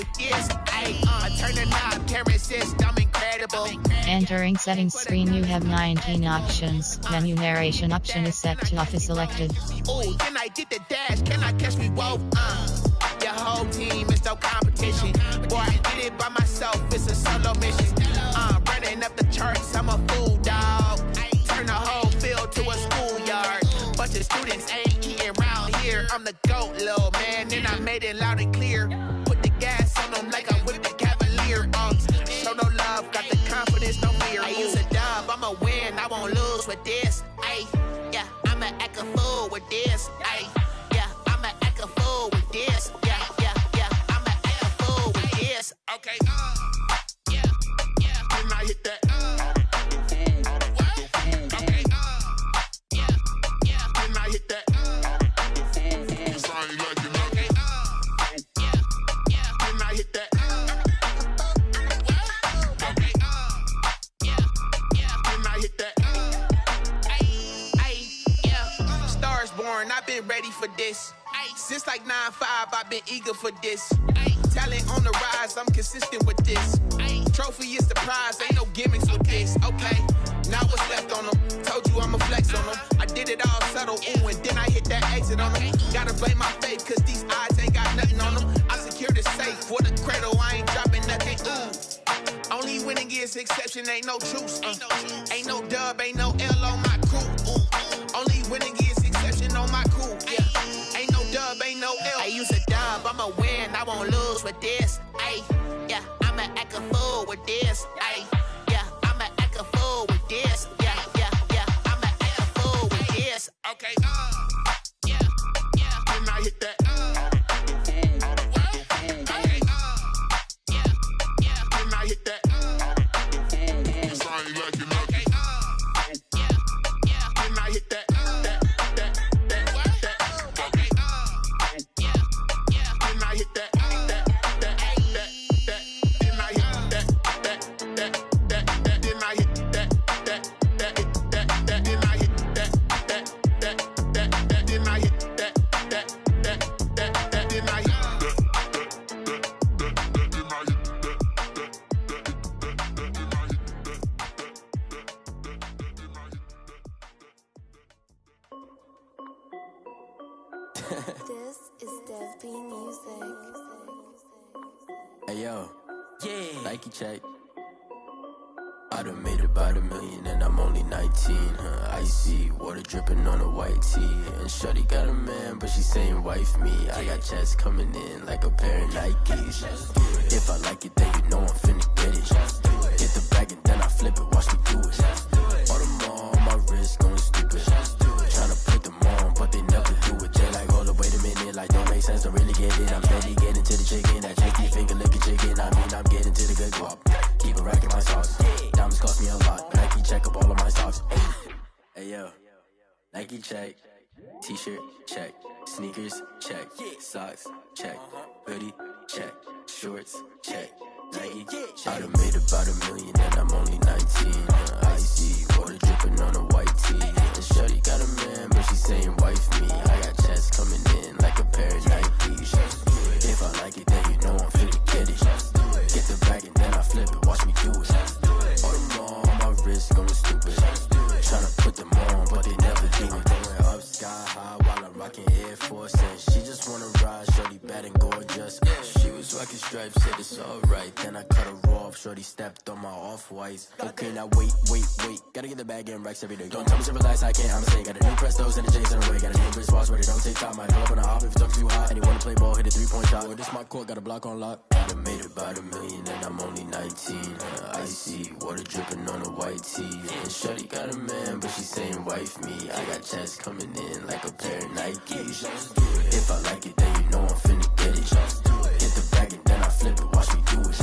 with this. Turn the knob, camera system incredible. Entering settings screen, you have 19 options. Menu narration option is set to off is selected. Ooh, can I get the dash? Can I catch me? Whoa, your whole team is no competition. Boy, I did it by myself, it's a solo mission. Running up the charts, I'm a fool, dog. Turn the whole field to a schoolyard. Bunch of students ain't eating round here. I'm the GOAT, little man, and I made it loud and clear. Put the gas on them like I'm with the Cavalier. Show no love, got the confidence, no fear. I use a dub, I'ma win, I won't lose with this. Yeah, I'ma act a fool with this. Yeah, I'ma act a fool with this. Yeah, I'ma act a fool with this. Okay, yeah, can I hit that? Okay, yeah, can I hit that? Cause I ain't like it. Okay, yeah, can I hit that? Okay, yeah, can I hit that? Yeah, stars born, I've been ready for this. Since like 9-5, I've been eager for this. Talent on the rise, I'm consistent with this. Trophy is the prize, ain't no gimmicks with this. Okay, now what's left on them? Told you I'ma flex on them. I did it all subtle, ooh, and then I hit that exit on them. Gotta blame my faith, cause these odds ain't got nothing on them. I secure the safe for the cradle, I ain't dropping nothing, ooh. Only winning is exception, ain't no truce. Ain't no dub, ain't no L on my crew. Only winning is exception on my crew. Yeah, ain't no dub, ain't no L. I use a dub, I'ma win, I won't lose with this. Yeah, I'ma act a fool with this. Yeah, I'ma act a fool with this. Yeah, I'ma act a fool with this. Okay, yeah, can I hit that? Okay, yeah, can I hit that? Cause I ain't like it. Okay, yeah, can I hit that? Okay, yeah, can I hit that? This is Dev B Music. Hey yo, yeah, Nike check. I done made about $1 million and I'm only 19. Icy water dripping on a white tee. And shorty got a man, but she saying wife me. I got checks coming in like a pair of Nikes. If I like it, then you know I'm finna get it. Get the bag and then I flip it, watch me do it. All them on my wrist going stupid. Tryna put them on, but they never do it. They like, hold up, wait a minute, like don't make sense, don't really get it. I'm steady getting to the chicken, that tricky finger licking chicken. I mean, I'm getting to the good guap. Keep a rack in my socks. Diamonds cost me a lot. Nike check up all of my socks. Hey yo, Nike check. T-shirt check. Sneakers check. Socks check. Hoodie check. Shorts check. Nike. I done made about $1 million and I'm only 19. Icy water dripping on a white tee. And shorty got a man, but she saying wife me. I got checks coming in like a pair of Nikes. If I like it, then you know I'm finna get it. Get the bag and then I flip it, watch me do it. All them on my wrist going stupid. Tryna put them on, but they never do it. Going up sky high while I'm rocking Air Force. And she just wanna ride, shorty bad and gorgeous. She was rocking stripes, said it's alright. Then I cut her off, shorty stepped on my off-whites. Okay, now wait. Gotta get the bag and racks every day. Don't tell me to relax, I can't, I'ma say. Got a new Prestos and the J's in the way. Got a new wristwatch, but it don't take time. I pull up on the hop if it's up too hot. And you wanna play ball, hit a 3-point shot. Or this my court, got a block on lock. I done made about $1 million and I'm only 19. Icy water dripping on a white tee. And shorty got a man, but she saying wife me. I got checks coming in like a pair of Nikes. If I like it, then you know I'm finna get it. Get the bag and then I flip it, watch me do it.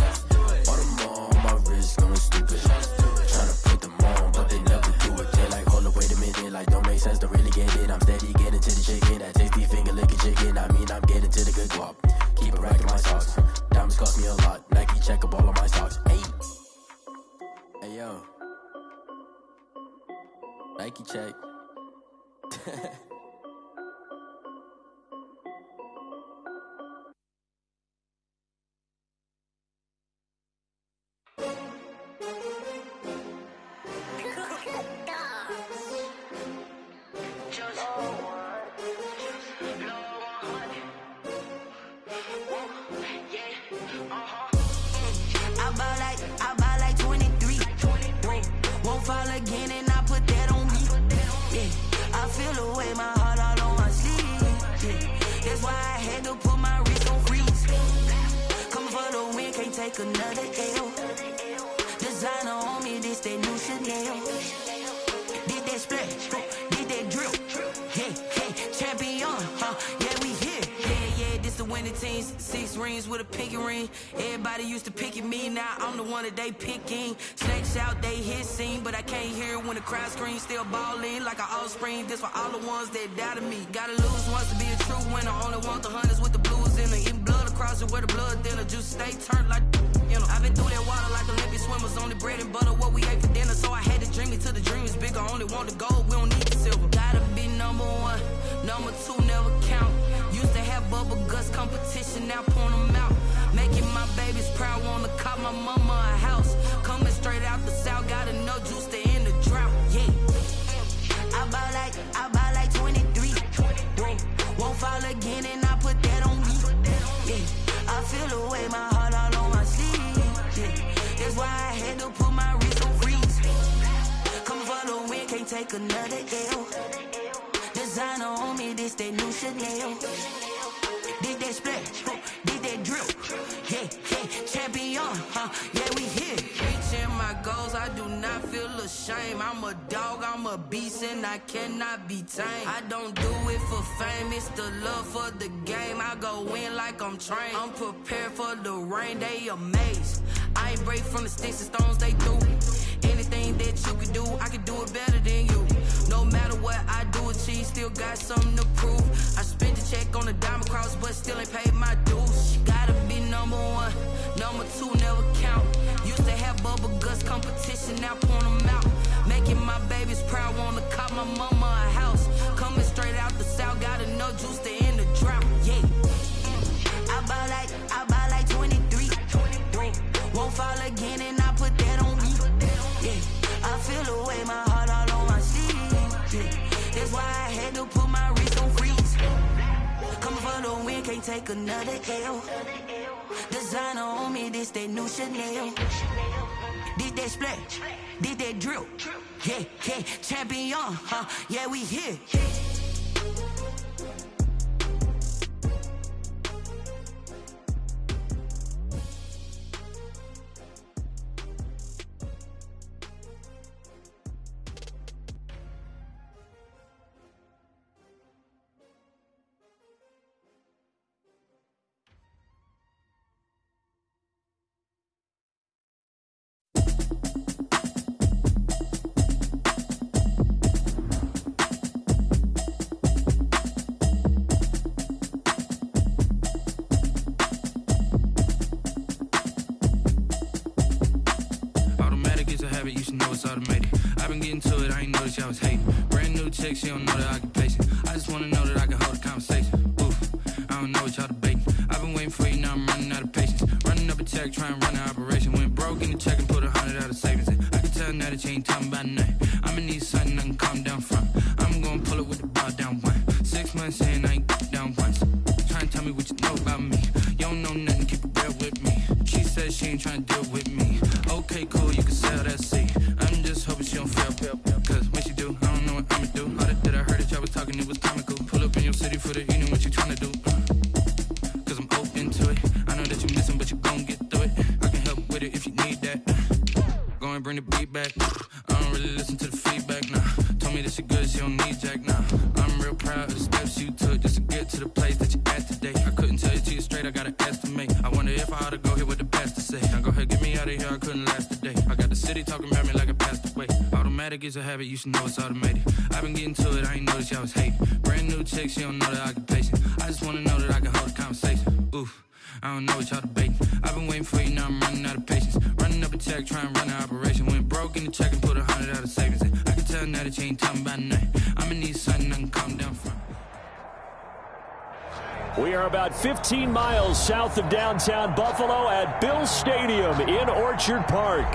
All them on my wrist going stupid. Tryna put them on, but they never do it. They like, hold up, wait a minute, like don't make sense, don't really get it. I'm steady getting to the chicken, that tasty finger licking chicken. I mean, I'm getting to the good guap. Keep a rack in my socks. Diamonds cost me a lot. Nike check up all of my stocks. Hey yo, Nike check. take another L. Designer on me, this that new Chanel. Did that splash, did that drill. Hey, champion, yeah, we here. Yeah, this the winning team. 6 rings with a pinky ring. Everybody used to pick at me, now I'm the one that they picking. Snakes out, they hit scene, but I can't hear it when the crowd screams. Still balling like an offspring. This for all the ones that doubted me. Gotta lose once to be a true winner. Only want the hunters with the blues in it. Eating blood across it where the blood thinner. Just stay turned like, you know. I've been through that water like Olympic swimmers. Only bread and butter, what we ate for dinner. So I had to dream it till the dream is bigger. Only want the gold, we don't need the silver. Gotta be number 1, number 2 never count. Used to have bubble guts competition, now point them out. Making my babies proud, wanna cop my mama a house. Coming straight out the south, got enough juice to end the drought. Yeah, I buy like 23. Whoa, won't fall again, and I put that on me. Yeah, I feel the way, my heart all on my sleeve. Yeah, that's why I had to put my wrist on freeze. Coming for the win, can't take another L. Designer on me, this that new Chanel. Did that splash, did that drill. Yeah, champion, yeah, we here. Reaching my goals, I do not feel ashamed. I'm a dog, I'm a beast, and I cannot be tamed. I don't do it for fame, it's the love for the game. I go in like I'm trained. I'm prepared for the rain, they amazed. I ain't break from the sticks and stones they threw. Anything that you could do, I could do it better than you. No matter what I do, achieve, still got something to prove. I spent the check on the diamond cross, but still ain't paid my dues. Gotta be number 1, number 2 never count. Used to have bubble guts competition, now point them out. Making my babies proud, wanna cop my mama a house. Coming straight out the south, got enough juice to end the drought. Yeah, I buy like 23. Won't fall again, and I put that on me. Yeah, I feel the way, my heart all on my sleeve. Yeah, that's why I had to put my wrist on freeze. Coming for the win, can't take another L. Designer on me, this that new Chanel. Did that splash, did that drill. Yeah, champion, yeah, we here. You should know it's automated. I've been getting to it, I ain't noticed y'all was hating. Brand new chick, she don't know the occupation. I just wanna know that I can hold a conversation. Oof, I don't know what y'all debating. I've been waiting for you, now I'm running out of patience. Running up a check, trying to run an operation. Went broke in the check and put 100 out of savings in. I can tell now that you ain't talking about nothing. I'ma need something I can calm down from. I'm gonna pull it with the bar down 1. 6 months in, I ain't down once. Trying to tell me what you know about me. You don't know nothing, keep it real with me. She said she ain't trying to deal with me. Okay, cool, you can sell that seat. I'm just hoping she don't fail. Cause when she do, I don't know what I'ma do. All that I heard that y'all was talking, it was comical. Pull up in your city for the evening, what you trying to do? Cause I'm open to it. I know that you missing, but you gon' get through it. I can help with it if you need that. Go and bring the beat back. I don't really listen to the feedback, nah. Told me that she good, she don't need jack, nah. I'm real proud of the steps you took just to get to the place that you at today. I couldn't tell you to you straight, I gotta estimate. I wonder if I ought to go here with the pastor say. Now go ahead, get me out of here, I couldn't last a day. I got the city talking about me like I passed away. Automatic is a habit, you should know it's automated. I've been getting to it, I ain't noticed y'all was hating. Brand new chick, she don't know the occupation. I just wanna know that I can hold a conversation. Oof, I don't know what y'all debating. I've been waiting for you, now I'm running out of patience. Running up a check, trying to run an operation. Went broke in the check and put 100 out of savings in. I can tell now that you ain't talking about nothing. I'ma need something I can calm down from. We are about 15 miles south of downtown Buffalo at Bill Stadium in Orchard Park.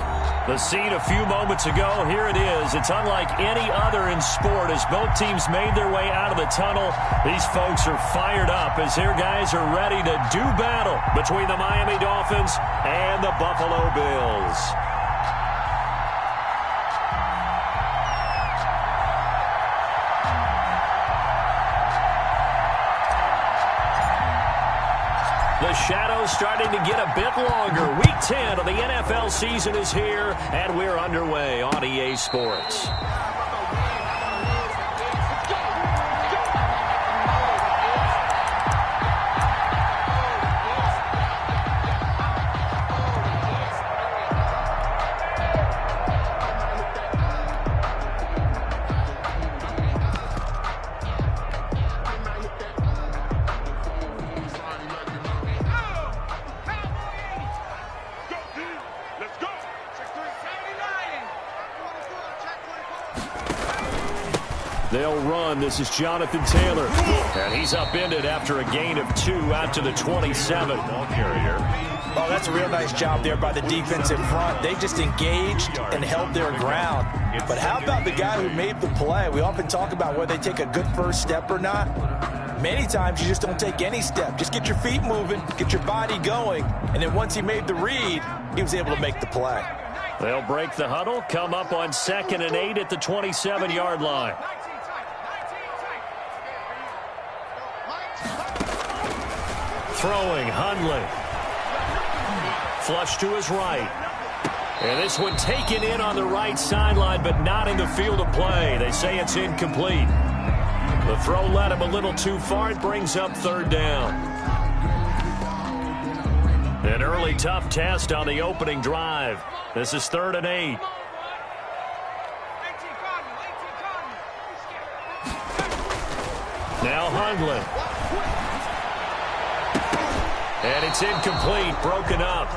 The scene a few moments ago, here it is. It's unlike any other in sport as both teams made their way out of the tunnel. These folks are fired up as their guys are ready to do battle between the Miami Dolphins and the Buffalo Bills. The shadows starting to get a bit longer. Week 10 of the NFL season is here, and we're underway on EA Sports. They'll run. This is Jonathan Taylor. And he's upended after a gain of 2 out to the 27. Ball carrier. Oh, that's a real nice job there by the defense in front. They just engaged and held their ground. But how about the guy who made the play? We often talk about whether they take a good first step or not. Many times you just don't take any step. Just get your feet moving, get your body going. And then once he made the read, he was able to make the play. They'll break the huddle, come up on 2nd and 8 at the 27-yard line. Throwing, Hundley. Flush to his right. And this one taken in on the right sideline, but not in the field of play. They say it's incomplete. The throw led him a little too far. It brings up 3rd down. An early tough test on the opening drive. This is 3rd and 8. Now Hundley. And it's incomplete, broken up.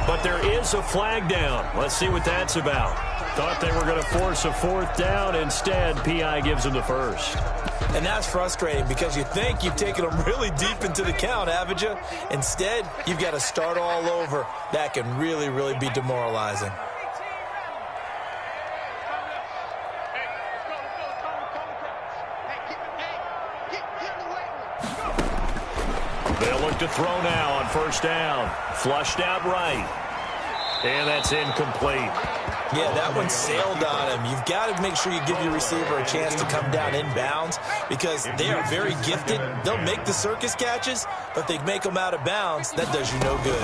But there is a flag down. Let's see what that's about. Thought they were going to force a 4th down. Instead, PI gives them the 1st. And that's frustrating because you think you've taken them really deep into the count, haven't you? Instead, you've got to start all over. That can really, really be demoralizing. They'll look to throw now on 1st down. Flushed out right. And that's incomplete. Yeah, that one sailed on him. You've got to make sure you give your receiver a chance to come down inbounds because they are very gifted. They'll make the circus catches, but they make them out of bounds. That does you no good.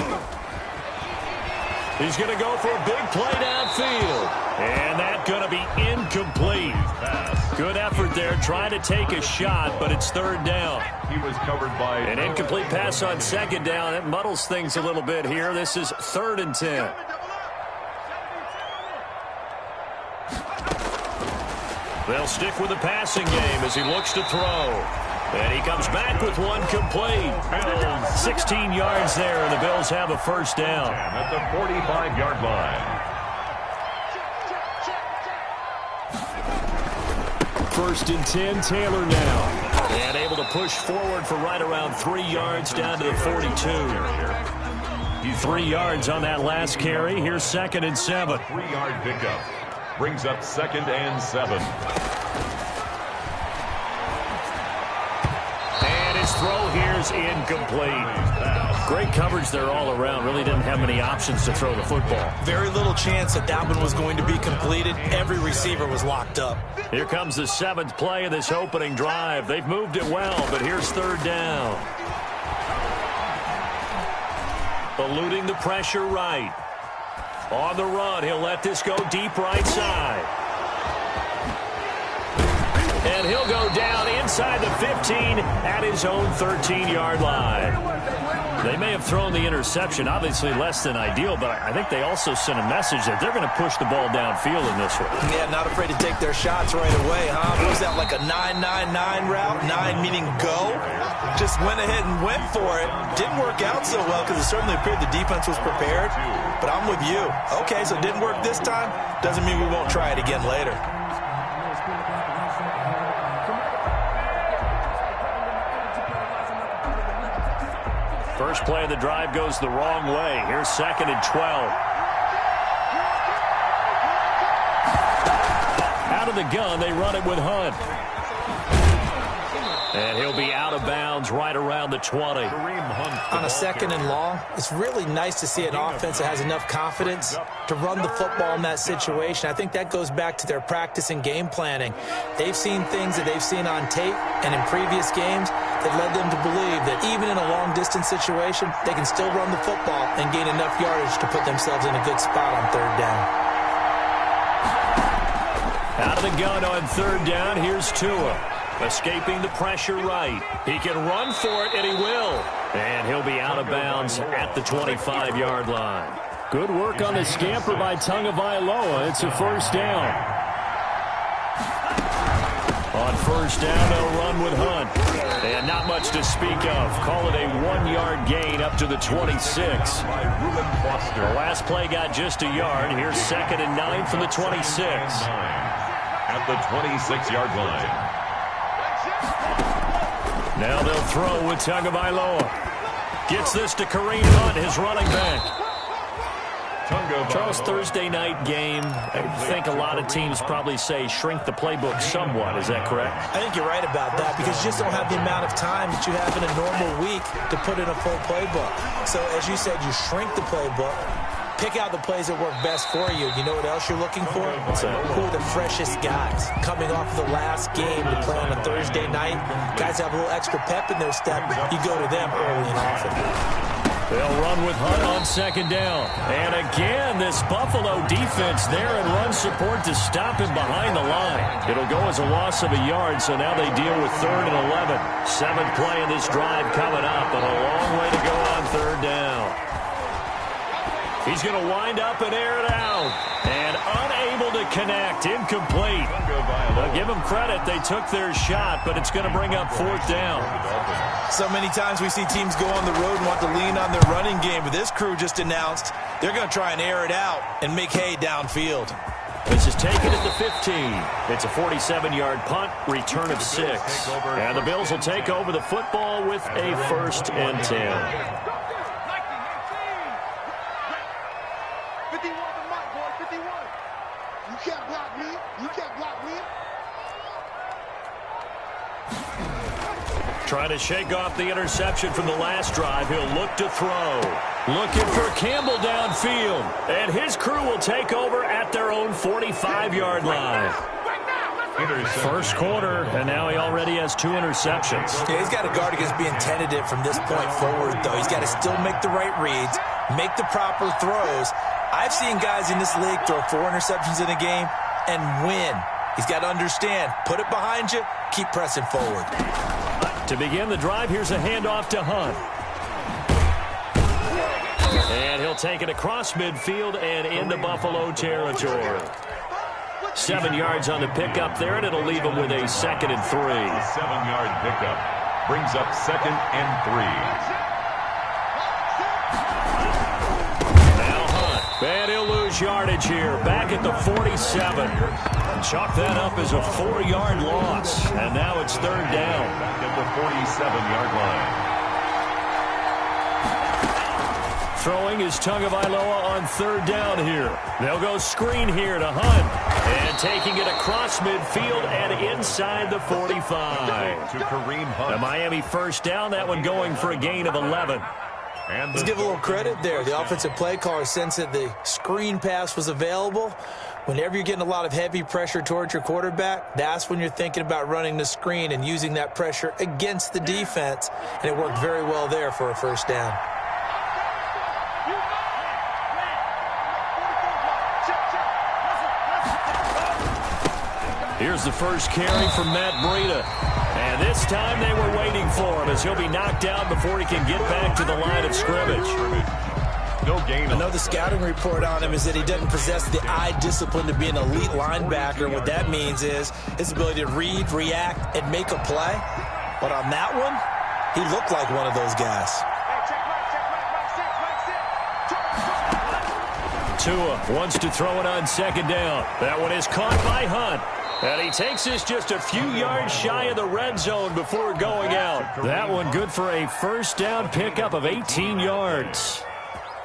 He's going to go for a big play downfield. And that's going to be incomplete. Good effort there, trying to take a shot, but it's 3rd down. He was covered by an incomplete pass on 2nd down. It muddles things a little bit here. This is 3rd and 10. They'll stick with the passing game as he looks to throw. And he comes back with one complete. 16 yards there, and the Bills have a 1st down. At the 45-yard line. 1st and 10, Taylor now. And able to push forward for right around 3 yards down to the 42. 3 yards on that last carry. Here's 2nd and 7. 3-yard pickup. Brings up 2nd and 7. And his throw here is incomplete. Great coverage there all around. Really didn't have many options to throw the football. Very little chance that that one was going to be completed. Every receiver was locked up. Here comes the 7th play of this opening drive. They've moved it well, but here's 3rd down. Eluding the pressure right. On the run, he'll let this go deep right side. And he'll go down inside the 15 at his own 13-yard line. They may have thrown the interception, obviously less than ideal, but I think they also sent a message that they're going to push the ball downfield in this one. Yeah, not afraid to take their shots right away, huh? What was that, like a 9-9-9 route? 9 meaning go? Just went ahead and went for it. Didn't work out so well because it certainly appeared the defense was prepared. But I'm with you. Okay, so it didn't work this time. Doesn't mean we won't try it again later. First play of the drive goes the wrong way. Here's 2nd and 12. Out of the gun, they run it with Hunt. And he'll be out of bounds right around the 20. On a 2nd and long, it's really nice to see an offense that has enough confidence to run the football in that situation. I think that goes back to their practice and game planning. They've seen things that they've seen on tape and in previous games that led them to believe that even in a long-distance situation, they can still run the football and gain enough yardage to put themselves in a good spot on third down. Out of the gun on third down, here's Tua. Escaping the pressure right. He can run for it, and he will. And he'll be out of bounds at the 25-yard line. Good work on the scamper by Tagovailoa. It's a first down. On first down, they'll run with Hunt. And not much to speak of. Call it a 1-yard gain up to the 26. The last play got just a yard. Here's 2nd and 9 from the 26. At the 26-yard line. Now they'll throw with Tagovailoa. Gets this to Kareem Hunt, his running back. Charles, Thursday night game, I think a lot of teams probably say shrink the playbook somewhat. Is that correct? I think you're right about that because you just don't have the amount of time that you have in a normal week to put in a full playbook. So, as you said, you shrink the playbook, pick out the plays that work best for you. You know what else you're looking for? Who are the freshest guys coming off the last game to play on a Thursday night? Guys have a little extra pep in their step. You go to them early and often. They'll run with Hunt on 2nd down. And again, this Buffalo defense there in run support to stop him behind the line. It'll go as a loss of a yard, so now they deal with 3rd and 11. 7th play in this drive coming up, and a long way to go on 3rd down. He's going to wind up and air it out. And unable to connect. Incomplete. I'll give them credit. They took their shot, but it's going to bring up 4th down. So many times we see teams go on the road and want to lean on their running game, but this crew just announced they're going to try and air it out and make hay downfield. This is taken at the 15. It's a 47-yard punt, return of 6. And the Bills will take over the football with a 1st and 10. Trying to shake off the interception from the last drive. He'll look to throw. Looking for Campbell downfield. And his crew will take over at their own 45-yard line. First quarter, and now he already has 2 interceptions. Yeah, he's got to guard against being tentative from this point forward, though. He's got to still make the right reads, make the proper throws. I've seen guys in this league throw 4 interceptions in a game and win. He's got to understand, put it behind you, keep pressing forward. To begin the drive, here's a handoff to Hunt. And he'll take it across midfield and into Buffalo territory. 7 yards on the pickup there, and it'll leave him with a 2nd and 3. 7-yard pickup brings up 2nd and 3. Now Hunt. And he'll lose yardage here. Back at the 47. Chalk that up as a 4-yard loss. And now it's 3rd down. Back at the 47-yard line. Throwing is Tagovailoa on 3rd down here. They'll go screen here to Hunt. And taking it across midfield and inside the 45. To Kareem Hunt. The Miami 1st down. That one going for a gain of 11. And let's give a little credit there. The offensive play caller sensed that the screen pass was available. Whenever you're getting a lot of heavy pressure towards your quarterback, that's when you're thinking about running the screen and using that pressure against the defense. And it worked very well there for a 1st down. Here's the first carry from Matt Breida. And this time they were waiting for him as he'll be knocked down before he can get back to the line of scrimmage. No gain. I know the scouting report on him is that he doesn't possess the eye discipline to be an elite linebacker. What that means is his ability to read, react, and make a play. But on that one, he looked like one of those guys. Tua wants to throw it on 2nd down. That one is caught by Hunt. And he takes this just a few yards shy of the red zone before going out. That one good for a 1st down pickup of 18 yards.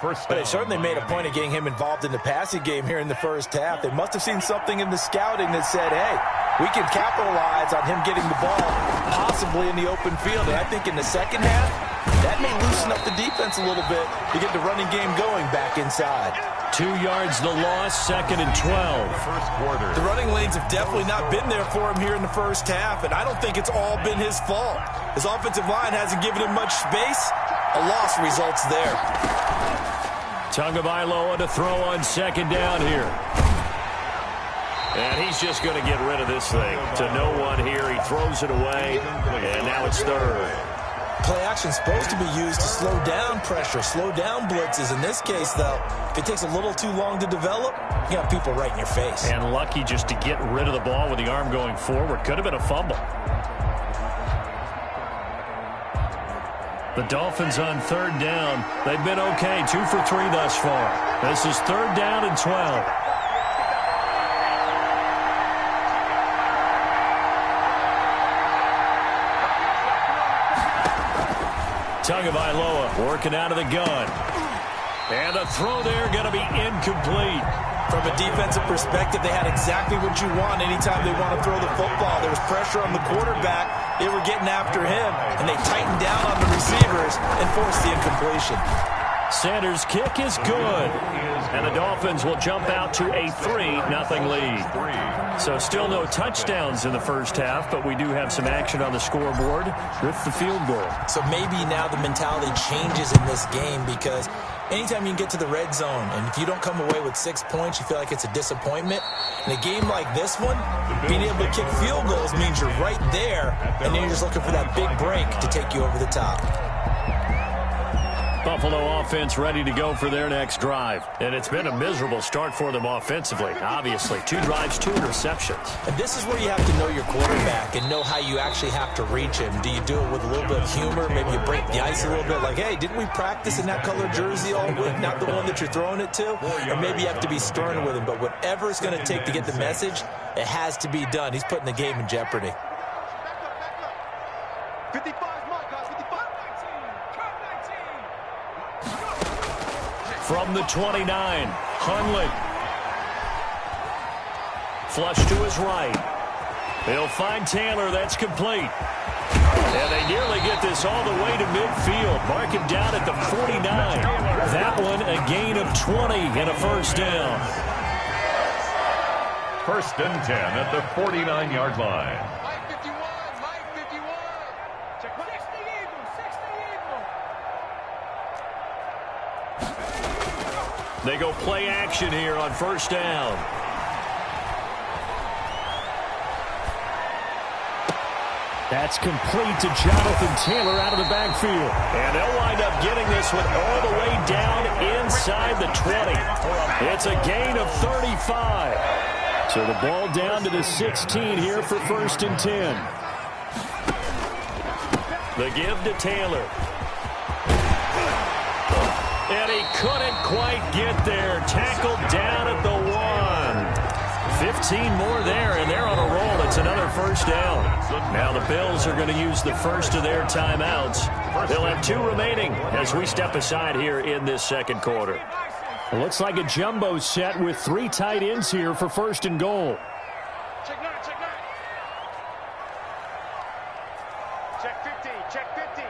But they certainly made a point of getting him involved in the passing game here in the 1st half. They must have seen something in the scouting that said, hey, we can capitalize on him getting the ball possibly in the open field. And I think in the 2nd half, that may loosen up the defense a little bit to get the running game going back inside. 2 yards the loss, 2nd and 12. First quarter. The running lanes have definitely not been there for him here in the first half, and I don't think it's all been his fault. His offensive line hasn't given him much space. A loss results there. Tagovailoa to throw on 2nd down here. And he's just going to get rid of this thing. To no one here. He throws it away, and now it's 3rd. Play action is supposed to be used to slow down pressure, slow down blitzes. In this case, though, if it takes a little too long to develop, you got people right in your face. And lucky just to get rid of the ball with the arm going forward. Could have been a fumble. The Dolphins on 3rd down. They've been okay, 2 for 3 thus far. This is 3rd down and 12. Tagovailoa working out of the gun. And a throw there going to be incomplete. From a defensive perspective, they had exactly what you want anytime they want to throw the football. There was pressure on the quarterback. They were getting after him, and they tightened down on the receivers and forced the incompletion. Sanders' kick is good. And the Dolphins will jump out to a 3-0 lead. So still no touchdowns in the first half, but we do have some action on the scoreboard with the field goal. So maybe now the mentality changes in this game, because anytime you can get to the red zone, and if you don't come away with 6 points, you feel like it's a disappointment. In a game like this one, being able to kick field goals means you're right there, and then you're just looking for that big break to take you over the top. Buffalo offense ready to go for their next drive. And it's been a miserable start for them offensively, obviously. 2 drives, 2 interceptions. And this is where you have to know your quarterback and know how you actually have to reach him. Do you do it with a little bit of humor? Maybe you break the ice a little bit, like, hey, didn't we practice in that color jersey all week, not the one that you're throwing it to? Or maybe you have to be stern with him. But whatever it's going to take to get the message, it has to be done. He's putting the game in jeopardy. 55. From the 29, Hundley. Flush to his right. He'll find Taylor. That's complete. And they nearly get this all the way to midfield. Mark him down at the 49. That one a gain of 20 and a first down. 1st and 10 at the 49-yard line. They go play action here on 1st down. That's complete to Jonathan Taylor out of the backfield. And they'll wind up getting this one all the way down inside the 20. It's a gain of 35. So the ball down to the 16 here for 1st and 10. The give to Taylor. And he couldn't quite get there. Tackled down at the 1. 15 more there, and they're on a roll. It's another first down. Now the Bills are going to use the first of their timeouts. They'll have 2 remaining as we step aside here in this second quarter. It looks like a jumbo set with 3 tight ends here for 1st and goal. Check 9, check 9. Check 50, check 50.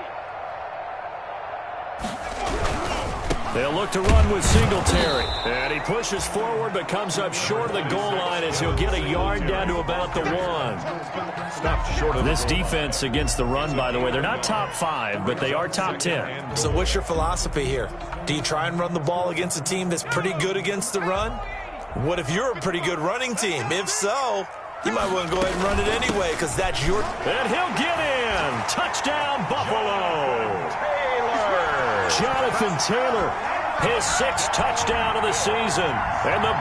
They'll look to run with Singletary. And he pushes forward but comes up short of the goal line as he'll get a yard down to about the 1. Stopped short of this defense against the run, by the way, they're not top 5, but they are top 10. So what's your philosophy here? Do you try and run the ball against a team that's pretty good against the run? What if you're a pretty good running team? If so, you might want to go ahead and run it anyway, because that's your... And he'll get in. Touchdown, Buffalo. Jonathan Taylor, his 6th touchdown of the season. And the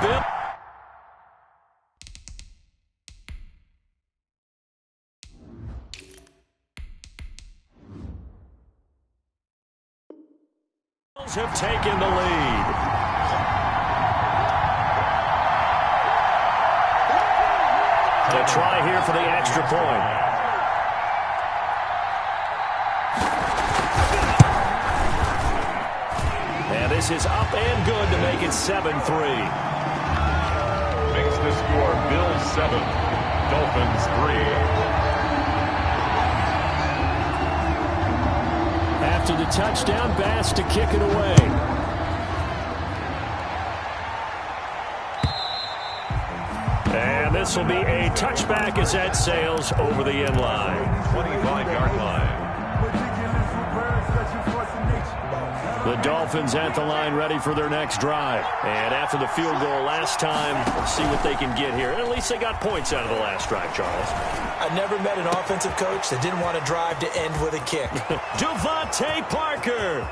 Bills have taken the lead. They'll try here for the extra point. And this is up and good to make it 7-3. Makes the score Bills 7, Dolphins 3. After the touchdown, Bass to kick it away. this will be a touchback as that sails over the end line. 25-yard line. The Dolphins at the line ready for their next drive. And after the field goal last time, see what they can get here. At least they got points out of the last drive, Charles. I've never met an offensive coach that didn't want to drive to end with a kick. Devontae Parker.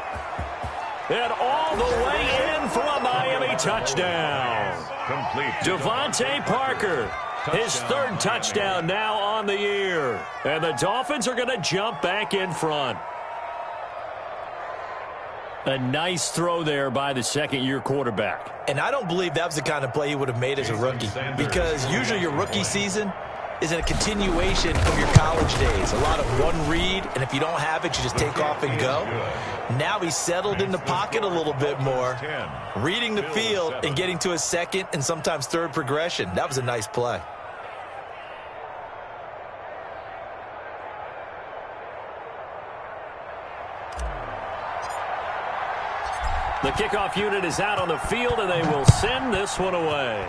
And all the way in for a Miami touchdown. Complete. Devontae Parker. His third touchdown now on the year. And the Dolphins are going to jump back in front. A nice throw there by the second-year quarterback. And I don't believe that was the kind of play he would have made as a rookie, because usually your rookie season is a continuation of your college days. A lot of one read, and if you don't have it, you just take off and go. Now he's settled in the pocket a little bit more, reading the field and getting to his second and sometimes third progression. That was a nice play. The kickoff unit is out on the field, and they will send this one away.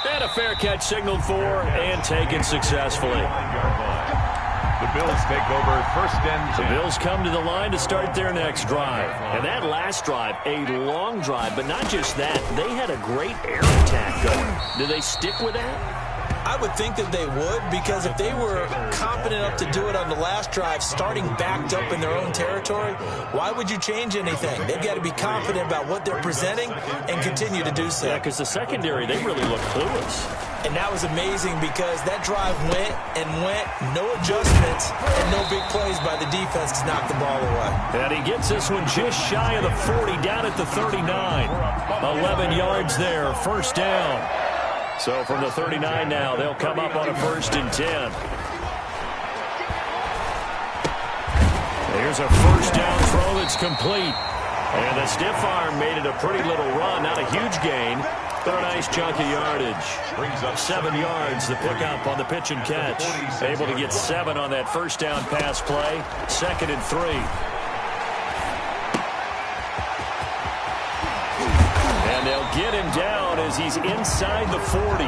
And a fair catch signaled for and taken successfully. The Bills take over first and 10. The Bills come to the line to start their next drive. And that last drive, a long drive, but not just that. They had a great air attack going. Do they stick with that? I would think that they would, because if they were confident enough to do it on the last drive, starting backed up in their own territory, why would you change anything? They've got to be confident about what they're presenting and continue to do so. Yeah, because the secondary, they really look clueless. And that was amazing, because that drive went and went, no adjustments, and no big plays by the defense to knock the ball away. And he gets this one just shy of the 40, down at the 39. 11 yards there, first down. So from the 39 now, they'll come up on a 1st and 10. Here's a first down throw that's complete. And the stiff arm made it a pretty little run. Not a huge gain, but a nice chunk of yardage. 7 yards, the pickup on the pitch and catch. Able to get 7 on that first down pass play. 2nd and 3. And they'll get him down as he's inside the 40.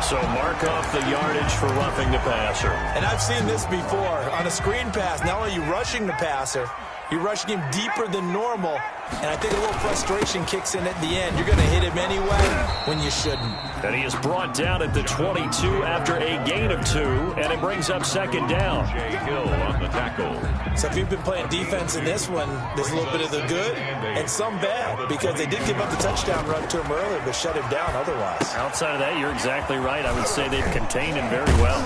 So mark off the yardage for roughing the passer. And I've seen this before. On a screen pass, not only are you rushing the passer, you're rushing him deeper than normal. And I think a little frustration kicks in at the end. You're going to hit him anyway when you shouldn't. And he is brought down at the 22 after a gain of 2, and it brings up 2nd down. Jay Hill on the tackle. So if you've been playing defense in this one, there's a little bit of the good and some bad, because they did give up the touchdown run to him earlier, but shut him down otherwise. Outside of that, you're exactly right. I would say they've contained him very well.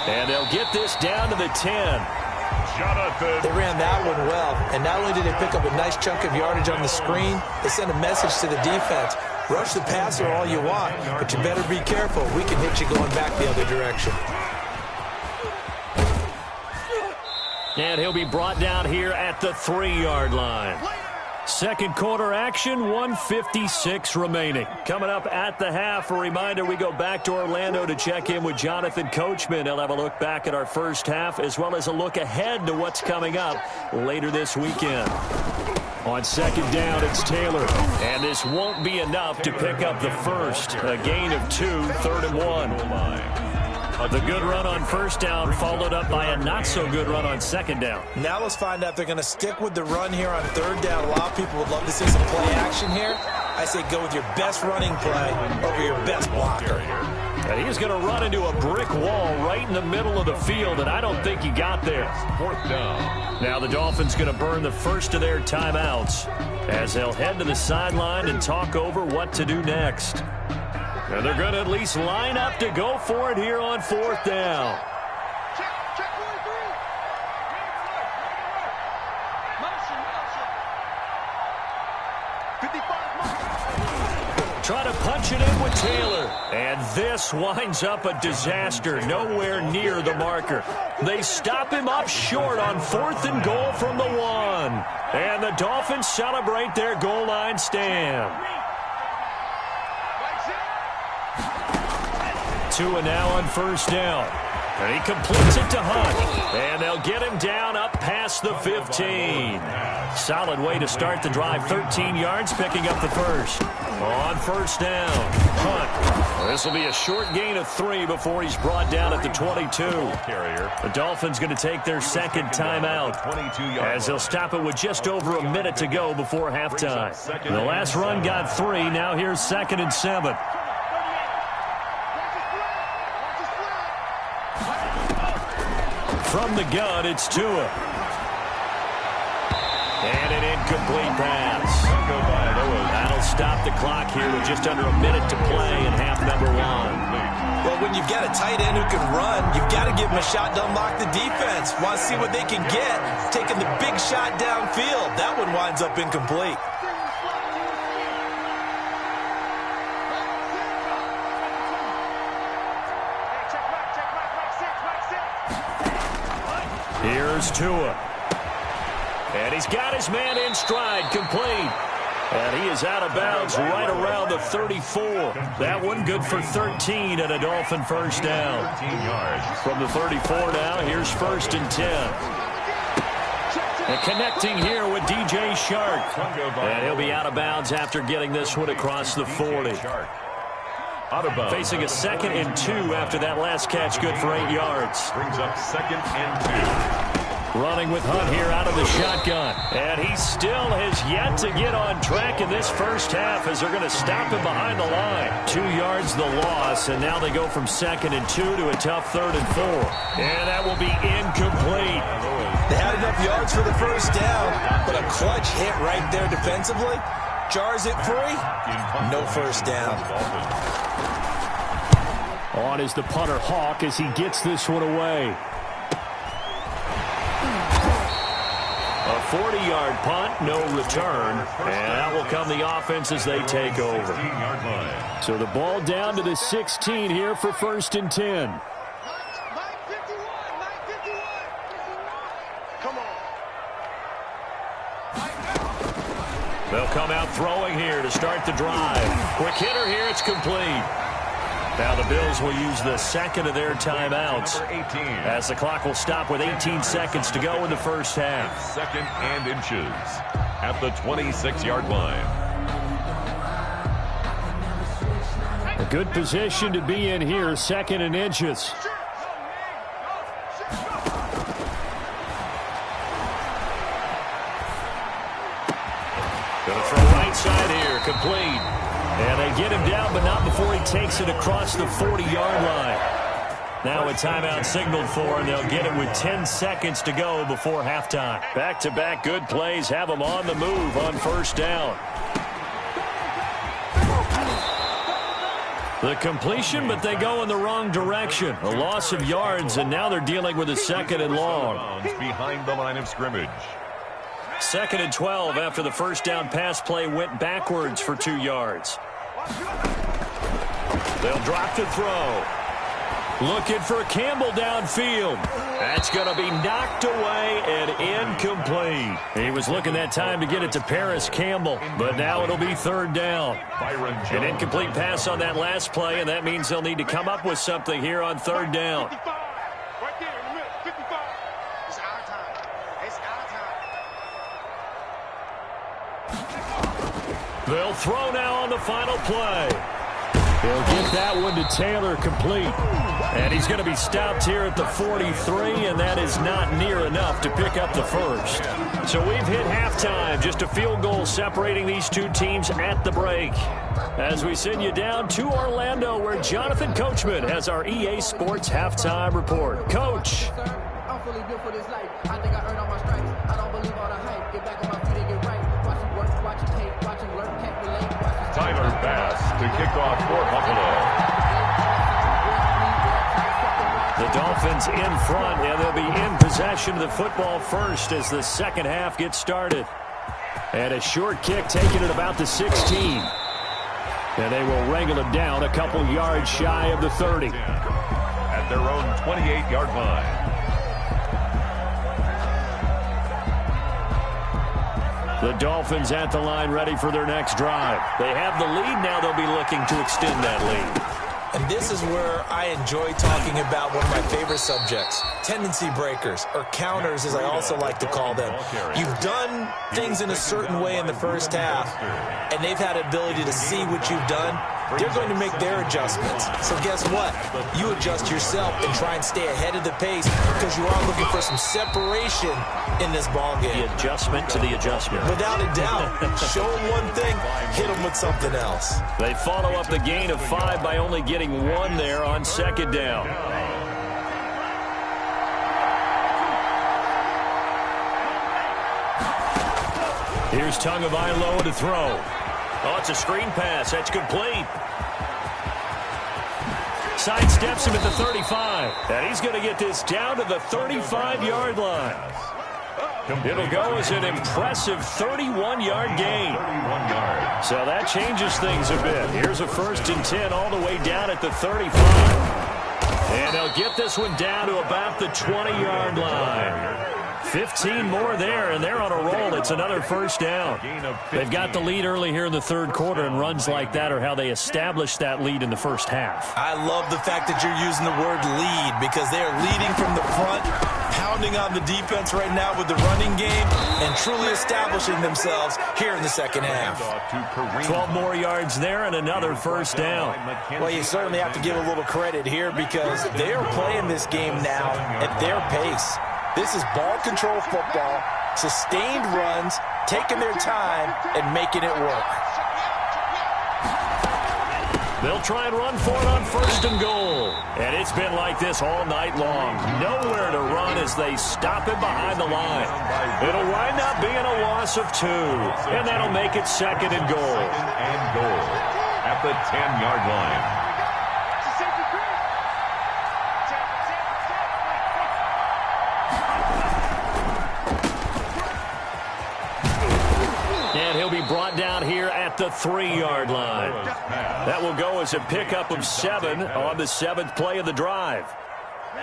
And they'll get this down to the 10. Jonathan. They ran that one well, and not only did they pick up a nice chunk of yardage on the screen, they sent a message to the defense. Rush the passer all you want, but you better be careful. We can hit you going back the other direction. And he'll be brought down here at the 3-yard line. Second quarter action, 1:56 remaining. Coming up at the half, a reminder, we go back to Orlando to check in with Jonathan Coachman. He'll have a look back at our first half, as well as a look ahead to what's coming up later this weekend. On 2nd down, it's Taylor. And this won't be enough to pick up the first. A gain of 2, 3rd and 1. The good run on 1st down followed up by a not-so-good run on 2nd down. Now let's find out if they're going to stick with the run here on 3rd down. A lot of people would love to see some play action here. I say go with your best running play over your best blocker. And he's going to run into a brick wall right in the middle of the field, and I don't think he got there. 4th down. Now the Dolphins going to burn the first of their timeouts as they'll head to the sideline and talk over what to do next. And they're going to at least line up to go for it here on 4th down. Try to punch it in with Taylor. And this winds up a disaster. Nowhere near the marker. They stop him up short on 4th and goal from the 1. And the Dolphins celebrate their goal line stand. 2 and now on 1st down. And he completes it to Hunt. And they'll get him down up past the 15. Solid way to start the drive. 13 yards, picking up the first. On first down, punt. This will be a short gain of 3 before he's brought down at the 22. The Dolphins going to take their second timeout as they'll stop it with just over a minute to go before halftime. The last run got 3. Now here's 2nd and 7. From the gun, it's Tua. And an incomplete pass. That'll stop the clock here with just under a minute to play in half number 1. Well, when you've got a tight end who can run, you've got to give him a shot to unlock the defense. Want to see what they can get. Taking the big shot downfield. That one winds up incomplete. Here's Tua. And he's got his man in stride, complete. And he is out of bounds right around the 34. That one good for 13 and a Dolphin first down. From the 34 now, here's 1st and 10. And connecting here with DJ Shark. And he'll be out of bounds after getting this one across the 40. Facing a 2nd and 2 after that last catch, good for 8 yards. Brings up 2nd and 2. Running with Hunt here out of the shotgun. And he still has yet to get on track in this first half as they're going to stop him behind the line. 2 yards the loss, and now they go from 2nd and 2 to a tough 3rd and 4. And that will be incomplete. They had enough yards for the first down, but a clutch hit right there defensively. Jars it free. No first down. On is the punter Hawk as he gets this one away. A 40-yard punt, no return, and that will come the offense as they take over. So the ball down to the 16 here for 1st and 10. They'll come out throwing here to start the drive. Quick hitter here, it's complete. Now the Bills will use the 2nd of their timeouts as the clock will stop with 18 seconds to go in the first half. 2nd and inches at the 26-yard line. A good position to be in here, 2nd and inches. Going to throw right side here, complete. And they get him down, but not before he takes it across the 40-yard line. Now a timeout signaled for, and they'll get it with 10 seconds to go before halftime. Back-to-back good plays have them on the move on first down. The completion, but they go in the wrong direction. A loss of yards, and now they're dealing with a 2nd and long. Behind the line of scrimmage. 2nd and 12 after the first down pass play went backwards for 2 yards. They'll drop to throw. Looking for Campbell downfield. That's going to be knocked away and incomplete. He was looking that time to get it to Paris Campbell, but now it'll be 3rd down. An incomplete pass on that last play, and that means they'll need to come up with something here on 3rd down. They'll throw now on the final play. He'll get that one to Taylor, complete. And he's going to be stopped here at the 43, and that is not near enough to pick up the first. So we've hit halftime, just a field goal separating these two teams at the break. As we send you down to Orlando, where Jonathan Coachman has our EA Sports halftime report. Coach. I'm fully built for this life. I think I earned all my stripes. I don't believe all the hype. Get back on my feet and get right. Watch him work, watch him take, watch him learn, can't relate. Tyler Bass to kick off for Buffalo. The Dolphins in front, and they'll be in possession of the football first as the second half gets started. And a short kick taken at about the 16. And they will wrangle it down a couple yards shy of the 30. At their own 28-yard line. The Dolphins at the line ready for their next drive. They have the lead, now they'll be looking to extend that lead. And this is where I enjoy talking about one of my favorite subjects, tendency breakers, or counters as I also like to call them. You've done things in a certain way in the first half, and they've had the ability to see what you've done. They're going to make their adjustments. So guess what? You adjust yourself and try and stay ahead of the pace because you are looking for some separation in this ball game. The adjustment to the adjustment. Without a doubt. Show them one thing, hit them with something else. They follow up the gain of 5 by only getting 1 there on second down. Here's Tagovailoa to throw. Oh, it's a screen pass. That's complete. Sidesteps him at the 35. And he's going to get this down to the 35-yard line. It'll go as an impressive 31-yard gain. So that changes things a bit. Here's a 1st and 10 all the way down at the 35. And they'll get this one down to about the 20-yard line. 15 more there, and they're on a roll. It's another 1st down. They've got the lead early here in the 3rd quarter, and runs like that are how they establish that lead in the first half. I love the fact that you're using the word lead because they are leading from the front, pounding on the defense right now with the running game, and truly establishing themselves here in the 2nd half. 12 more yards there and another 1st down. Well, you certainly have to give a little credit here because they are playing this game now at their pace. This is ball control football, sustained runs, taking their time, and making it work. They'll try and run for it on 1st and goal. And it's been like this all night long. Nowhere to run as they stop him behind the line. It'll wind up being a loss of 2. And that'll make it 2nd and goal. At the 10-yard line. And he'll be brought down here at the 3-yard line. That will go as a pickup of 7 on the 7th play of the drive.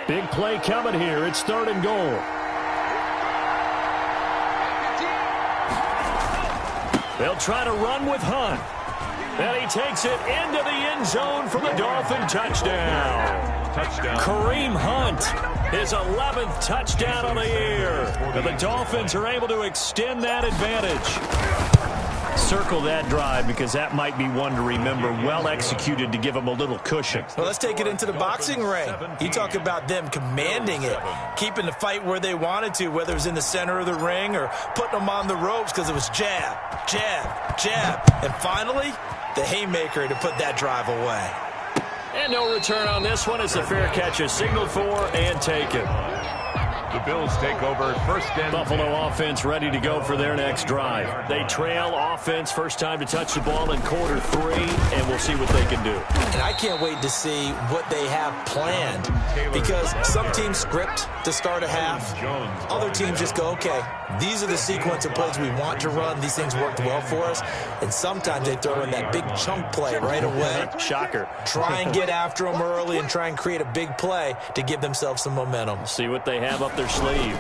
Big play coming here. It's 3rd and goal. They'll try to run with Hunt. And he takes it into the end zone for the Dolphin touchdown. Kareem Hunt, his 11th touchdown on the year. And the Dolphins are able to extend that advantage. Circle that drive because that might be one to remember. Well executed to give them a little cushion. Well, let's take it into the boxing ring. You talk about them commanding it, keeping the fight where they wanted to, whether it was in the center of the ring or putting them on the ropes because it was jab, jab, jab. And finally, the haymaker to put that drive away. And no return on this one as the fair catch is signaled for and taken. The Bills take over 1st and Buffalo offense ready to go for their next drive. They trail offense, first time to touch the ball in quarter 3, and we'll see what they can do. And I can't wait to see what they have planned because some teams script to start a half. Other teams just go, okay, these are the sequence of plays we want to run. These things worked well for us. And sometimes they throw in that big chunk play right away. Shocker. Try and get after them early and try and create a big play to give themselves some momentum. See what they have up their sleeve.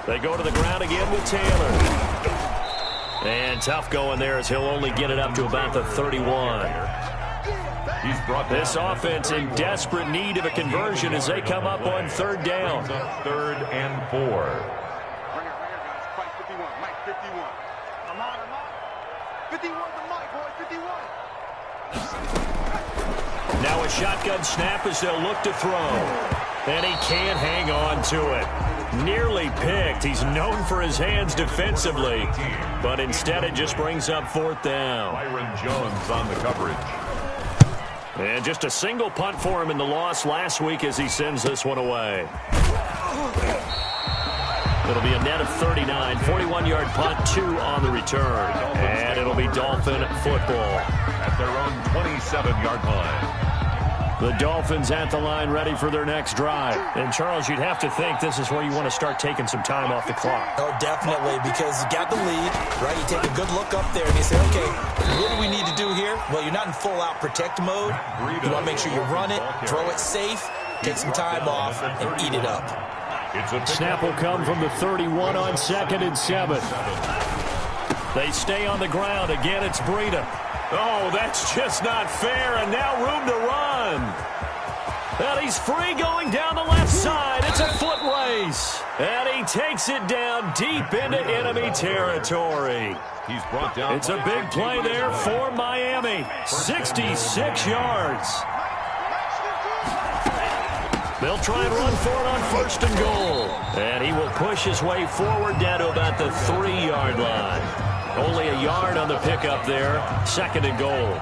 They go to the ground again with Taylor. And tough going there as he'll only get it up to about the 31. This offense in desperate need of a conversion as they come up on 3rd down. 3rd and 4. Mike 51. Mike 51. I'm on. 51 to Mike, boy. 51. Now a shotgun snap as they'll look to throw. And he can't hang on to it. Nearly picked. He's known for his hands defensively, but instead it just brings up 4th down. Byron Jones on the coverage. And just a single punt for him in the loss last week as he sends this one away. It'll be a net of 39, 41-yard punt, 2 on the return. And it'll be Dolphin football. At their own 27-yard line. The Dolphins at the line ready for their next drive. And, Charles, you'd have to think this is where you want to start taking some time off the clock. Oh, definitely, because you got the lead, right? You take a good look up there and you say, okay, what do we need to do here? Well, you're not in full-out protect mode. You want to make sure you run it, throw it safe, take some time off, and eat it up. Snap will come from the 31 on 2nd and 7. They stay on the ground. Again, it's Breida. Oh, that's just not fair, and now room to run. And he's free going down the left side. It's a foot race. And he takes it down deep into enemy territory. He's brought down. It's a big play there for Miami. 66 yards. They'll try and run for it on 1st and goal. And he will push his way forward down to about the 3-yard line. Only a yard on the pickup there. 2nd and goal.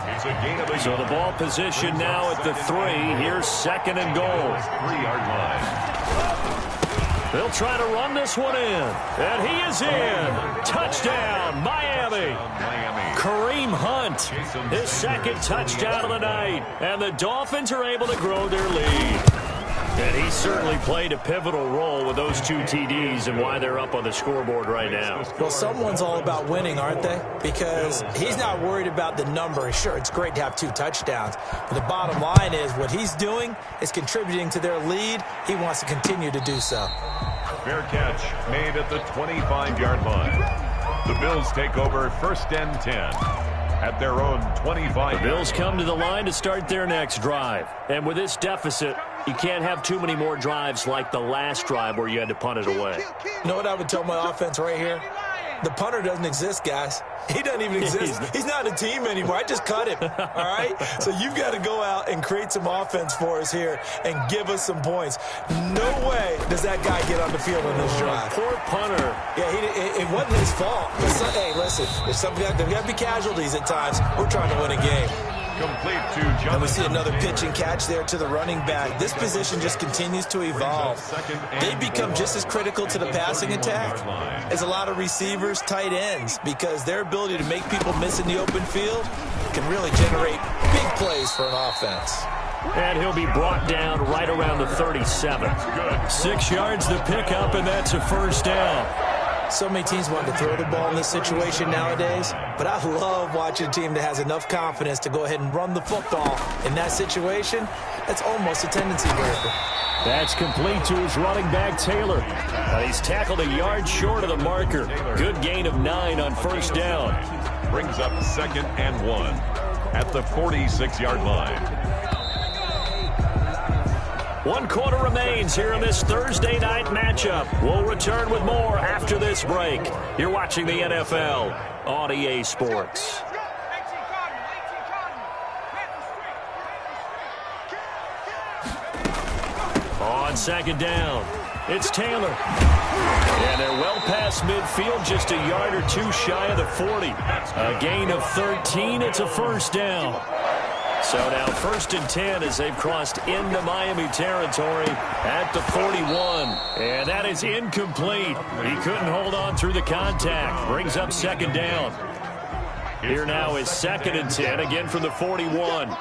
So the ball position now at the 3. Here's 2nd and goal. 3-yard line. They'll try to run this one in. And he is in. Touchdown, Miami. Kareem Hunt, his 2nd touchdown of the night. And the Dolphins are able to grow their lead. And he certainly played a pivotal role with those 2 TDs and why they're up on the scoreboard right now. Well, someone's all about winning, aren't they? Because he's not worried about the number. Sure, it's great to have 2 touchdowns. But the bottom line is what he's doing is contributing to their lead. He wants to continue to do so. Fair catch made at the 25-yard line. The Bills take over 1st and 10. At their own 25. The Bills come to the line to start their next drive. And with this deficit, you can't have too many more drives like the last drive where you had to punt it away. You know what I would tell my offense right here? The punter doesn't exist, guys. He doesn't even exist. He's not a team anymore. I just cut him, all right? So you've got to go out and create some offense for us here and give us some points. No way does that guy get on the field on this drive. Poor punter. Yeah, it wasn't his fault. Hey, listen, there's got to be casualties at times. We're trying to win a game. Complete to Jonathan. And we see another pitch and catch there to the running back. This position just continues to evolve. They become just as critical to the passing attack as a lot of receivers, tight ends, because their ability to make people miss in the open field can really generate big plays for an offense. And he'll be brought down right around the 37. 6 yards to pick up, and that's a 1st down. So many teams want to throw the ball in this situation nowadays, but I love watching a team that has enough confidence to go ahead and run the football. In that situation, that's almost a tendency breaker. That's complete to his running back, Taylor. He's tackled a yard short of the marker. Good gain of 9 on 1st down. Brings up 2nd and 1 at the 46-yard line. 1 quarter remains here in this Thursday night matchup. We'll return with more after this break. You're watching the NFL on EA Sports. On 2nd down, it's Taylor. And they're well past midfield, just a yard or 2 shy of the 40. A gain of 13, it's a 1st down. So now 1st and 10 as they've crossed into Miami territory at the 41. And that is incomplete. He couldn't hold on through the contact. Brings up 2nd down. Here now is 2nd and 10, again from the 41.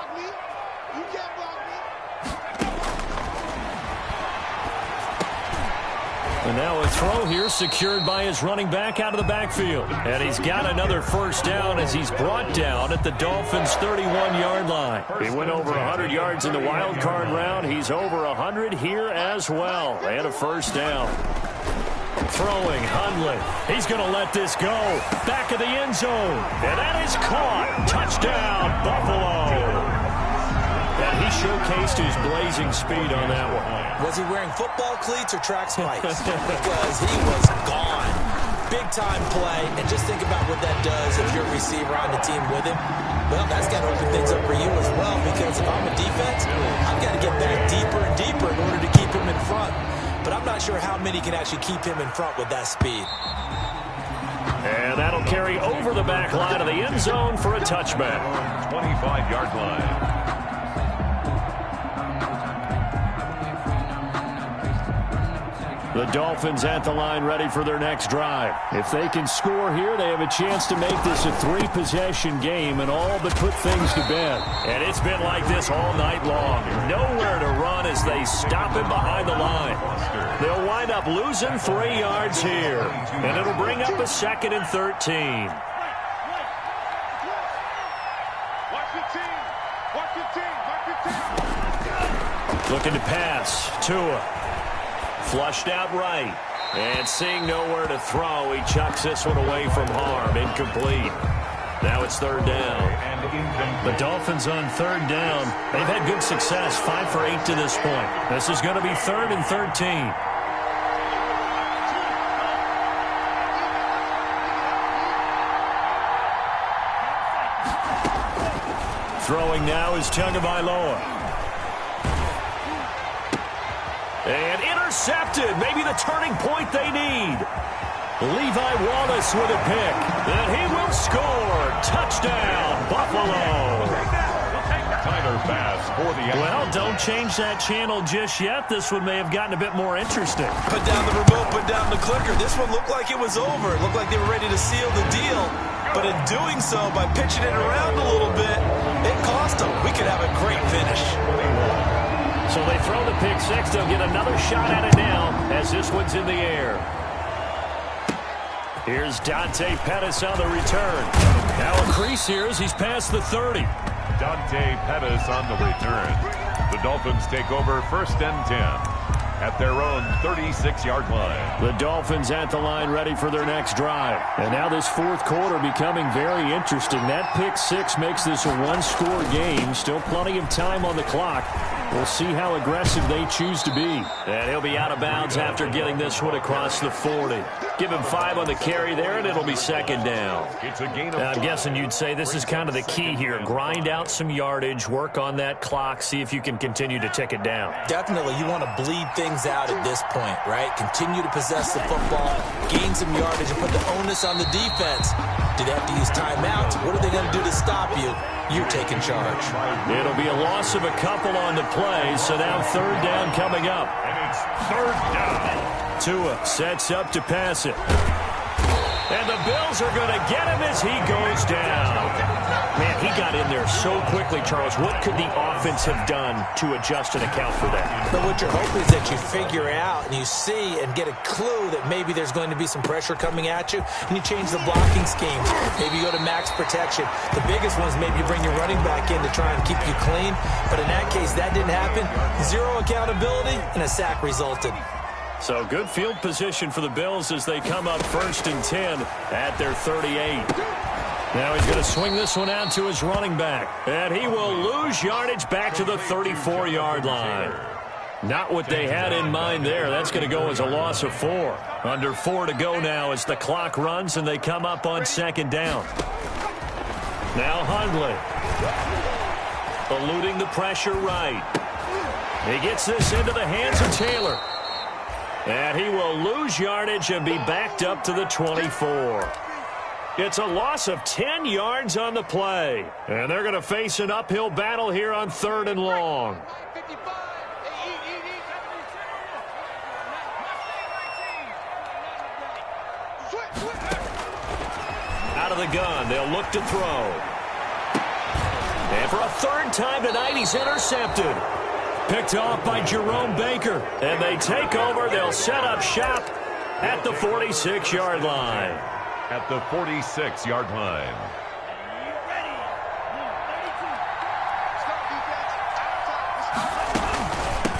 And now a throw here secured by his running back out of the backfield. And he's got another 1st down as he's brought down at the Dolphins' 31-yard line. He went over 100 yards in the wild card round. He's over 100 here as well. And a 1st down. Throwing, Hundley. He's going to let this go. Back of the end zone. And that is caught. Touchdown, Buffalo. And he showcased his blazing speed on that one. Was he wearing football cleats or track spikes? Because he was gone. Big-time play. And just think about what that does if you're a receiver on the team with him. Well, that's got to open things up for you as well, because if I'm a defense, I've got to get back deeper and deeper in order to keep him in front. But I'm not sure how many can actually keep him in front with that speed. And that'll carry over the back line of the end zone for a touchback. 25-yard line. The Dolphins at the line ready for their next drive. If they can score here, they have a chance to make this a 3-possession game and all but put things to bed. And it's been like this all night long. Nowhere to run as they stop him behind the line. They'll wind up losing 3 yards here. And it'll bring up a 2nd and 13. Looking to pass. Tua. Flushed out right. And seeing nowhere to throw, he chucks this one away from harm. Incomplete. Now it's third down. The Dolphins on third down. They've had good success, 5 for 8 to this point. This is going to be 3rd and 13. Throwing now is Tagovailoa. And intercepted. Maybe the turning point they need. Levi Wallace with a pick. And he will score. Touchdown, Buffalo. Tyler Bass for the... Well, don't change that channel just yet. This one may have gotten a bit more interesting. Put down the remote, put down the clicker. This one looked like it was over. It looked like they were ready to seal the deal. But in doing so, by pitching it around a little bit, it cost them. We could have a great finish. So they throw the pick six. They'll get another shot at it now as this one's in the air. Here's Dante Pettis on the return. Now a crease here as he's past the 30. Dante Pettis on the return. The Dolphins take over 1st and 10 at their own 36-yard line. The Dolphins at the line ready for their next drive. And now this fourth quarter becoming very interesting. That pick six makes this a one-score game. Still plenty of time on the clock. We'll see how aggressive they choose to be. And he'll be out of bounds after getting this one across the 40. Give him 5 on the carry there, and it'll be second down. It's a gain of I'm guessing you'd say this is kind of the key here. Grind out some yardage, work on that clock, see if you can continue to tick it down. Definitely, you want to bleed things out at this point, right? Continue to possess the football, gain some yardage, and put the onus on the defense. Do they have to use timeouts? What are they going to do to stop you? You're taking charge. It'll be a loss of a couple on the play, so now third down coming up. And it's third down. Tua sets up to pass it. And the Bills are going to get him as he goes down. Man, he got in there so quickly, Charles. What could the offense have done to adjust and account for that? But what you're hoping is that you figure out and you see and get a clue that maybe there's going to be some pressure coming at you, and you change the blocking schemes. Maybe you go to max protection. The biggest one is maybe you bring your running back in to try and keep you clean. But in that case, that didn't happen. Zero accountability, and a sack resulted. So good field position for the Bills as they come up 1st and 10 at their 38. Now he's going to swing this one out to his running back. And he will lose yardage back to the 34-yard line. Not what they had in mind there. That's going to go as a loss of 4. Under 4 to go now as the clock runs and they come up on second down. Now Hundley. Eluding the pressure right. He gets this into the hands of Taylor. And he will lose yardage and be backed up to the 24. It's a loss of 10 yards on the play. And they're going to face an uphill battle here on 3rd and long. Out of the gun, they'll look to throw. And for a 3rd time tonight, he's intercepted. Picked off by Jerome Baker. And they take over. They'll set up shop at the 46-yard line. At the 46-yard line.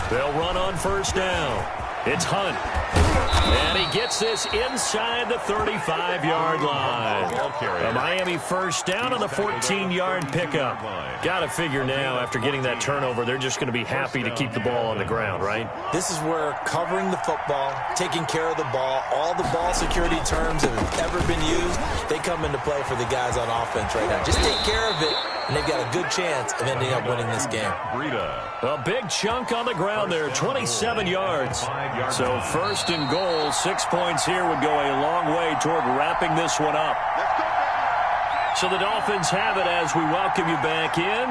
They'll run on 1st down. It's Hunt. And he gets this inside the 35-yard line. A Miami 1st down on the 14-yard pickup. Got to figure now, after getting that turnover, they're just going to be happy to keep the ball on the ground, right? This is where covering the football, taking care of the ball, all the ball security terms that have ever been used, they come into play for the guys on offense right now. Just take care of it, and they've got a good chance of ending up winning this game. A big chunk on the ground there, 27 yards. So 1st and goal, 6 points here would go a long way toward wrapping this one up. So the Dolphins have it as we welcome you back in.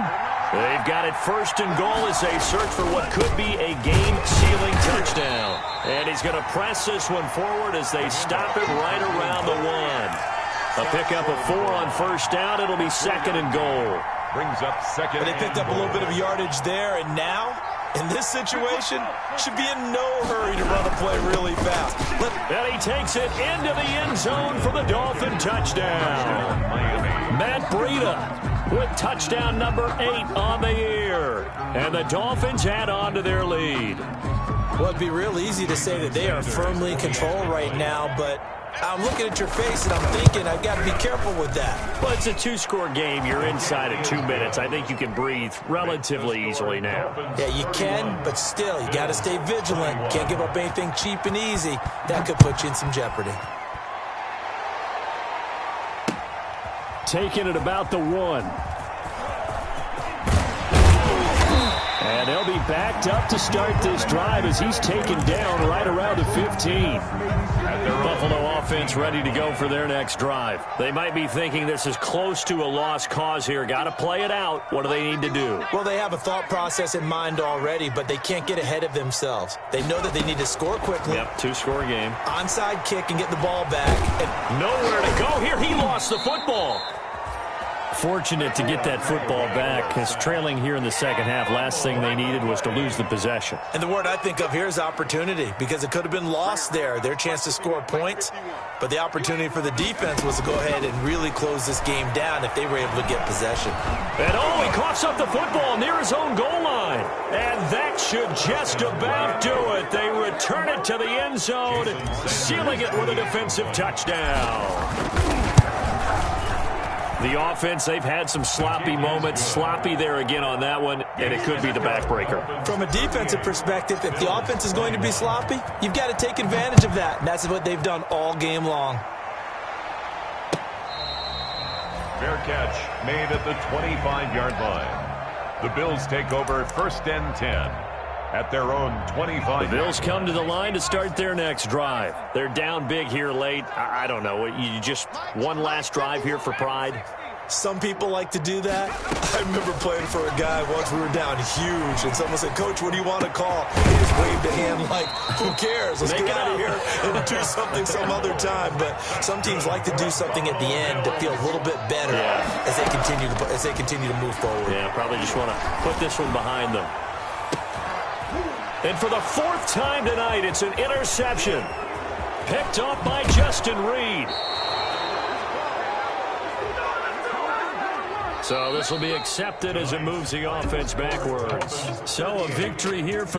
They've got it 1st and goal as they search for what could be a game-sealing touchdown. And he's going to press this one forward as they stop it right around the 1. A pickup of 4 on 1st down. It'll be 2nd and goal. Brings up 2nd. But they picked up a little bit of yardage there, and now, in this situation, should be in no hurry to run a play really fast. And he takes it into the end zone for the Dolphin touchdown. Matt Breida with touchdown number 8 on the year. And the Dolphins add on to their lead. Well, it'd be real easy to say that they are firmly in control right now, but I'm looking at your face and I'm thinking I've got to be careful with that. Well, it's a two-score game. You're inside of 2 minutes. I think you can breathe relatively easily now. Yeah, you can, but still, you got to stay vigilant. Can't give up anything cheap and easy. That could put you in some jeopardy. Taking it about the 1. And they'll be backed up to start this drive as he's taken down right around the 15. Buffalo offense ready to go for their next drive. They might be thinking this is close to a lost cause here. Got to play it out. What do they need to do? Well, they have a thought process in mind already, but they can't get ahead of themselves. They know that they need to score quickly. Yep, two-score game. Onside kick and get the ball back. And nowhere to go here. He lost the football. Fortunate to get that football back, because trailing here in the second half, last thing they needed was to lose the possession. And the word I think of here is opportunity, because it could have been lost there, their chance to score points. But the opportunity for the defense was to go ahead and really close this game down if they were able to get possession. And he coughs up the football near his own goal line. And that should just about do it. They return it to the end zone, sealing it with a defensive touchdown. The offense, they've had some sloppy moments. Sloppy there again on that one, and it could be the backbreaker. From a defensive perspective, if the offense is going to be sloppy, you've got to take advantage of that. And that's what they've done all game long. Fair catch made at the 25-yard line. The Bills take over 1st and 10 at their own 25. The Bills come to the line to start their next drive. They're down big here late. I don't know. You just one last drive here for pride? Some people like to do that. I remember playing for a guy once. We were down huge, and someone said, "Coach, what do you want to call?" He just waved a hand like, who cares? Let's get out of here and do something some other time. But some teams like to do something at the end to feel a little bit better as they continue to move forward. Yeah, probably just want to put this one behind them. And for the 4th time tonight, it's an interception. Picked up by Justin Reed. So this will be accepted as it moves the offense backwards. So a victory here for